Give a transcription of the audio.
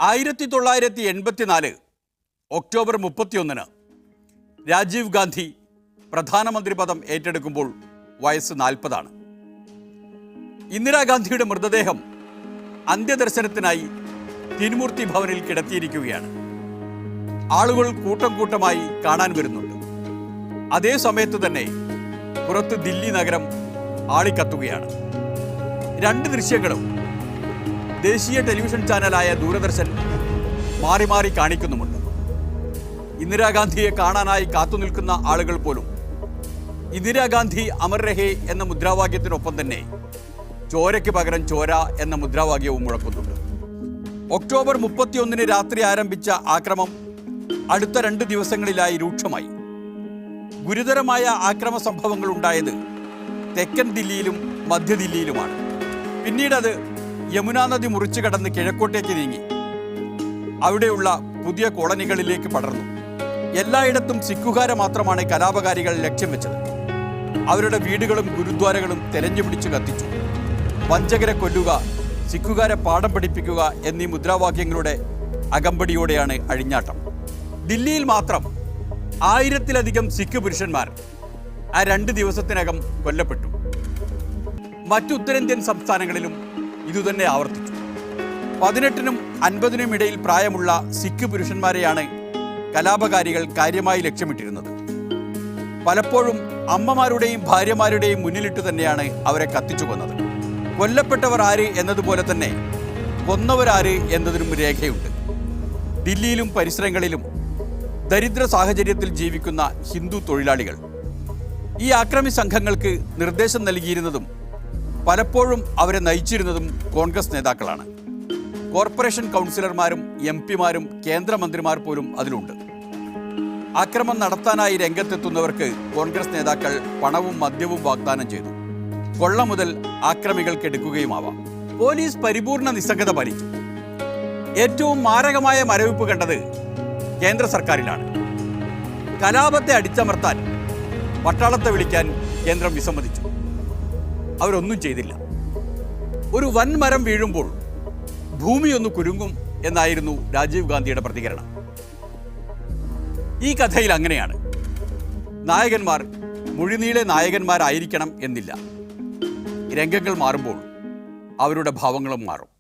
1984 October 31 Rajeev Gandhi പ്രധാനമന്ത്രി പദം ഏറ്റെടുക്കുമ്പോൾ വയസ്സ് 40 ഇന്ദിരാഗാന്ധിയുടെ മൃതദേഹം അന്ത്യദർശനത്തിനായി തിരുമൂർത്തി ഭവനിൽ കിടത്തിയിരിക്കുകയാണ്. ആളുകൾ കൂട്ടം കൂട്ടമായി കാണാൻ വരുന്നുണ്ട്. അതേ സമയത്ത് തന്നെ പുറത്ത് ദില്ലി നഗരം ആളിക്കത്തുകയാണ്. രണ്ട് ദൃശ്യങ്ങളും ദേശീയ ടെലിവിഷൻ ചാനലായ ദൂരദർശൻ മാറി മാറി കാണിക്കുന്നുമുണ്ട്. ഇന്ദിരാഗാന്ധിയെ കാണാനായി കാത്തുനിൽക്കുന്ന ആളുകൾ പോലും ഇന്ദിരാഗാന്ധി അമർ രഹേ എന്ന മുദ്രാവാക്യത്തിനൊപ്പം തന്നെ ചോരയ്ക്ക് പകരം ചോര എന്ന മുദ്രാവാക്യവും മുഴക്കുന്നുണ്ട്. ഒക്ടോബർ 31 രാത്രി ആരംഭിച്ച ആക്രമം അടുത്ത 2 ദിവസങ്ങളിലായി രൂക്ഷമായി. ഗുരുതരമായ ആക്രമ സംഭവങ്ങൾ ഉണ്ടായത് തെക്കൻ ദില്ലിയിലും മധ്യ ദില്ലിയിലുമാണ്. പിന്നീട് അത് യമുനാ നദി മുറിച്ചു കടന്ന് കിഴക്കോട്ടേക്ക് നീങ്ങി അവിടെയുള്ള പുതിയ കോളനികളിലേക്ക് പടർന്നു. എല്ലായിടത്തും സിഖുകാരെ മാത്രമാണ് കലാപകാരികൾ ലക്ഷ്യം വെച്ചത്. അവരുടെ വീടുകളും ഗുരുദ്വാരകളും തെരഞ്ഞുപിടിച്ചു കത്തിച്ചു. വഞ്ചകരെ കൊല്ലുക, സിഖുകാരെ പാഠം പഠിപ്പിക്കുക എന്നീ മുദ്രാവാക്യങ്ങളുടെ അകമ്പടിയോടെയാണ് അഴിഞ്ഞാട്ടം. ദില്ലിയിൽ മാത്രം 1000-ലധികം സിഖ് പുരുഷന്മാർ ആ 2 ദിവസത്തിനകം കൊല്ലപ്പെട്ടു. മറ്റു ഉത്തരേന്ത്യൻ സംസ്ഥാനങ്ങളിലും ഇതുതന്നെ ആവർത്തിച്ചു. 18-നും 50-നും ഇടയിൽ പ്രായമുള്ള സിഖ് പുരുഷന്മാരെയാണ് കലാപകാരികൾ കാര്യമായി ലക്ഷ്യമിട്ടിരുന്നത്. പലപ്പോഴും അമ്മമാരുടെയും ഭാര്യമാരുടെയും മുന്നിലിട്ട് തന്നെയാണ് അവരെ കത്തിച്ചു കൊന്നത്. കൊല്ലപ്പെട്ടവർ ആര് എന്നതുപോലെ തന്നെ കൊന്നവരാര് എന്നതിനും രേഖയുണ്ട്. ദില്ലിയിലും പരിസരങ്ങളിലും ദരിദ്ര സാഹചര്യത്തിൽ ജീവിക്കുന്ന ഹിന്ദു തൊഴിലാളികൾ ഈ ആക്രമി സംഘങ്ങൾക്ക് നിർദ്ദേശം നൽകിയിരുന്നതും പലപ്പോഴും അവരെ നയിച്ചിരുന്നതും കോൺഗ്രസ് നേതാക്കളാണ്. കോർപ്പറേഷൻ കൗൺസിലർമാരും MP-മാരും കേന്ദ്രമന്ത്രിമാർ പോലും അതിലുണ്ട്. ആക്രമണം നടത്താനായി രംഗത്തെത്തുന്നവർക്ക് കോൺഗ്രസ് നേതാക്കൾ പണവും മദ്യവും വാഗ്ദാനം ചെയ്തു. കൊള്ള മുതൽ ആക്രമികൾക്ക് എടുക്കുകയുമാവാം. പോലീസ് പരിപൂർണ നിസ്സംഗത പാലിച്ചു. ഏറ്റവും മാരകമായ മരവിപ്പ് കണ്ടത് കേന്ദ്ര സർക്കാരിലാണ്. കലാപത്തെ അടിച്ചമർത്താൻ പട്ടാളത്തെ വിളിക്കാൻ കേന്ദ്രം വിസമ്മതിച്ചു. അവരൊന്നും ചെയ്തില്ല. ഒരു വൻമരം വീഴുമ്പോൾ ഭൂമിയൊന്ന് കുലുങ്ങും എന്നായിരുന്നു രാജീവ് ഗാന്ധിയുടെ പ്രതികരണം. ഈ കഥയിൽ അങ്ങനെയാണ്. നായകന്മാർ മുഴുനീളെ നായകന്മാരായിരിക്കണം എന്നില്ല. രംഗങ്ങൾ മാറുമ്പോൾ അവരുടെ ഭാവങ്ങളും മാറും.